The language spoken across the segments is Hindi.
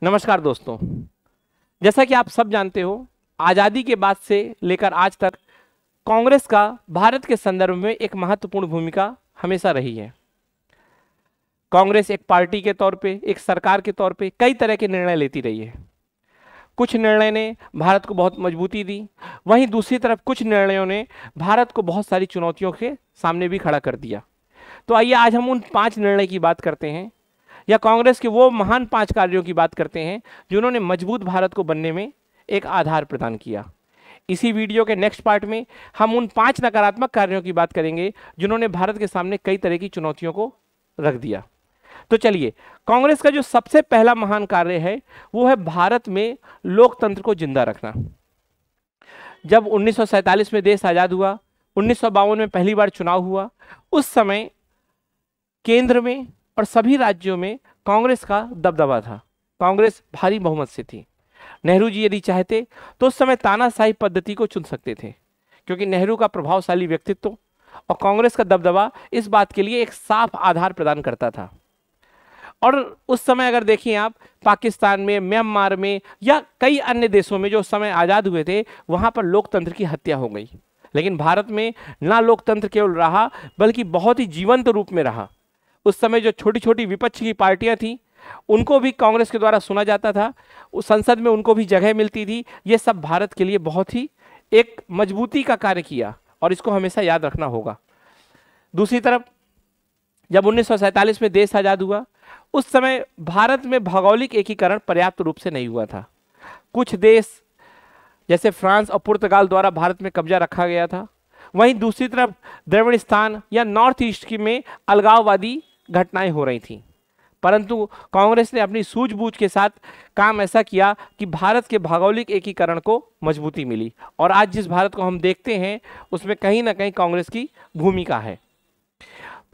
नमस्कार दोस्तों, जैसा कि आप सब जानते हो, आज़ादी के बाद से लेकर आज तक कांग्रेस का भारत के संदर्भ में एक महत्वपूर्ण भूमिका हमेशा रही है। कांग्रेस एक पार्टी के तौर पे, एक सरकार के तौर पे कई तरह के निर्णय लेती रही है। कुछ निर्णय ने भारत को बहुत मजबूती दी, वहीं दूसरी तरफ कुछ निर्णयों ने भारत को बहुत सारी चुनौतियों के सामने भी खड़ा कर दिया। तो आइए आज हम उन 5 निर्णय की बात करते हैं, या कांग्रेस के वो महान 5 कार्यों की बात करते हैं जिन्होंने मजबूत भारत को बनने में एक आधार प्रदान किया। इसी वीडियो के नेक्स्ट पार्ट में हम उन 5 नकारात्मक कार्यों की बात करेंगे जिन्होंने भारत के सामने कई तरह की चुनौतियों को रख दिया। तो चलिए, कांग्रेस का जो सबसे पहला महान कार्य है वो है भारत में लोकतंत्र को जिंदा रखना। जब 1947 में देश आजाद हुआ, 1952 में पहली बार चुनाव हुआ, उस समय केंद्र में और सभी राज्यों में कांग्रेस का दबदबा था। कांग्रेस भारी बहुमत से थी। नेहरू जी यदि चाहते तो उस समय तानाशाही पद्धति को चुन सकते थे, क्योंकि नेहरू का प्रभावशाली व्यक्तित्व और कांग्रेस का दबदबा इस बात के लिए एक साफ आधार प्रदान करता था। और उस समय अगर देखिए आप, पाकिस्तान में, म्यांमार में या कई अन्य देशों में जो उस समय आज़ाद हुए थे, वहाँ पर लोकतंत्र की हत्या हो गई। लेकिन भारत में ना लोकतंत्र केवल रहा, बल्कि बहुत ही जीवंत रूप में रहा। उस समय जो छोटी छोटी विपक्ष की पार्टियां थीं, उनको भी कांग्रेस के द्वारा सुना जाता था, उस संसद में उनको भी जगह मिलती थी। ये सब भारत के लिए बहुत ही एक मजबूती का कार्य किया और इसको हमेशा याद रखना होगा। दूसरी तरफ जब 1947 में देश आज़ाद हुआ, उस समय भारत में भौगोलिक एकीकरण पर्याप्त रूप से नहीं हुआ था। कुछ देश जैसे फ्रांस और पुर्तगाल द्वारा भारत में कब्जा रखा गया था। वहीं दूसरी तरफ द्रविड़स्तान या नॉर्थ ईस्ट में अलगाववादी घटनाएं हो रही थीं। परंतु कांग्रेस ने अपनी सूझबूझ के साथ काम ऐसा किया कि भारत के भौगोलिक एकीकरण को मजबूती मिली, और आज जिस भारत को हम देखते हैं उसमें कहीं ना कहीं कांग्रेस की भूमिका है।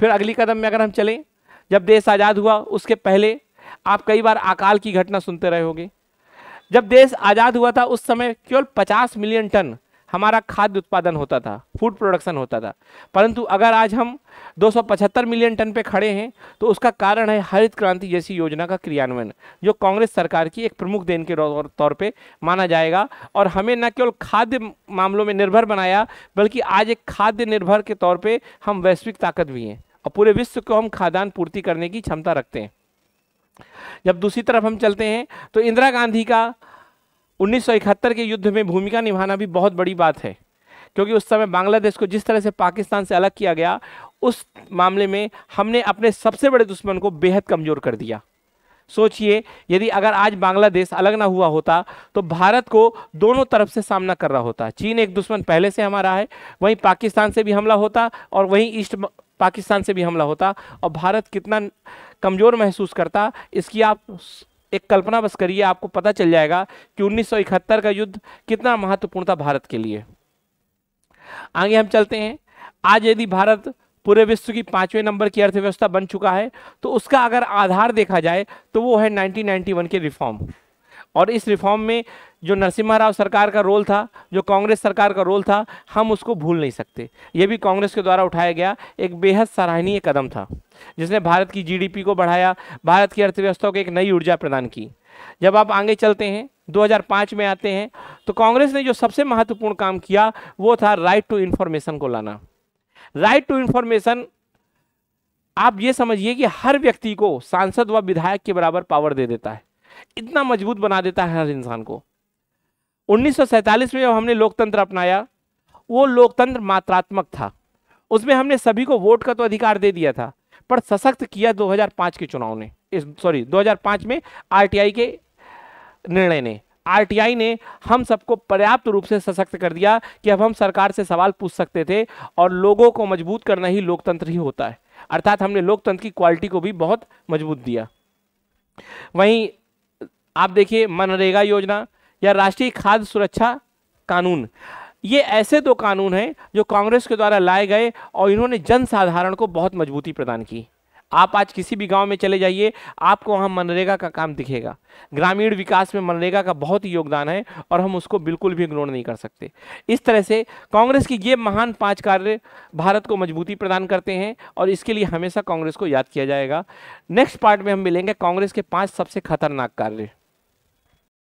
फिर अगली कदम में अगर हम चलें, जब देश आज़ाद हुआ उसके पहले आप कई बार अकाल की घटना सुनते रहे होंगे। जब देश आज़ाद हुआ था उस समय केवल 50 मिलियन टन हमारा खाद्य उत्पादन होता था, फूड प्रोडक्शन होता था। परंतु अगर आज हम 275 मिलियन टन पे खड़े हैं तो उसका कारण है हरित क्रांति जैसी योजना का क्रियान्वयन, जो कांग्रेस सरकार की एक प्रमुख देन के तौर पे माना जाएगा। और हमें न केवल खाद्य मामलों में निर्भर बनाया, बल्कि आज एक खाद्य निर्भर के तौर पे हम वैश्विक ताकत भी हैं और पूरे विश्व को हम खाद्यान्न पूर्ति करने की क्षमता रखते हैं। जब दूसरी तरफ हम चलते हैं तो इंदिरा गांधी का 1971 के युद्ध में भूमिका निभाना भी बहुत बड़ी बात है, क्योंकि उस समय बांग्लादेश को जिस तरह से पाकिस्तान से अलग किया गया, उस मामले में हमने अपने सबसे बड़े दुश्मन को बेहद कमजोर कर दिया। सोचिए, यदि अगर आज बांग्लादेश अलग ना हुआ होता तो भारत को दोनों तरफ से सामना कर रहा होता। चीन एक दुश्मन पहले से हमारा है, वहीं पाकिस्तान से भी हमला होता और वहीं ईस्ट पाकिस्तान से भी हमला होता, और भारत कितना कमजोर महसूस करता, इसकी आप एक कल्पना बस करिए, आपको पता चल जाएगा कि 1971 का युद्ध कितना महत्वपूर्ण था भारत के लिए। आगे हम चलते हैं। आज यदि भारत पूरे विश्व की 5वें नंबर की अर्थव्यवस्था बन चुका है, तो उसका अगर आधार देखा जाए तो वो है 1991 के रिफॉर्म। और इस रिफॉर्म में जो नरसिम्हा राव सरकार का रोल था, जो कांग्रेस सरकार का रोल था, हम उसको भूल नहीं सकते। ये भी कांग्रेस के द्वारा उठाया गया एक बेहद सराहनीय कदम था, जिसने भारत की जीडीपी को बढ़ाया, भारत की अर्थव्यवस्था को एक नई ऊर्जा प्रदान की। जब आप आगे चलते हैं, 2005 में आते हैं, तो कांग्रेस ने जो सबसे महत्वपूर्ण काम किया वो था राइट टू इन्फॉर्मेशन को लाना। राइट टू इन्फॉर्मेशन, आप ये समझिए कि हर व्यक्ति को सांसद व विधायक के बराबर पावर दे देता है, इतना मजबूत बना देता है हर इंसान को। 1947 में जब हमने लोकतंत्र अपनाया, वो लोकतंत्र मात्रात्मक था, उसमें हमने सभी को वोट का तो अधिकार दे दिया था, पर सशक्त किया 2005 के चुनाव ने, 2005 में आरटीआई के निर्णय ने। आरटीआई ने हम सबको पर्याप्त रूप से सशक्त कर दिया कि अब हम सरकार से सवाल पूछ सकते थे, और लोगों को मजबूत करना ही लोकतंत्र ही होता है। अर्थात हमने लोकतंत्र की क्वालिटी को भी बहुत मजबूत दिया। वहीं आप देखिए, मनरेगा योजना या राष्ट्रीय खाद्य सुरक्षा कानून, ये ऐसे 2 कानून हैं जो कांग्रेस के द्वारा लाए गए और इन्होंने जनसाधारण को बहुत मजबूती प्रदान की। आप आज किसी भी गांव में चले जाइए, आपको वहाँ मनरेगा का काम दिखेगा। ग्रामीण विकास में मनरेगा का बहुत ही योगदान है और हम उसको बिल्कुल भी इग्नोर नहीं कर सकते। इस तरह से कांग्रेस की ये महान 5 कार्य भारत को मजबूती प्रदान करते हैं और इसके लिए हमेशा कांग्रेस को याद किया जाएगा। नेक्स्ट पार्ट में हम मिलेंगे कांग्रेस के 5 सबसे खतरनाक कार्य।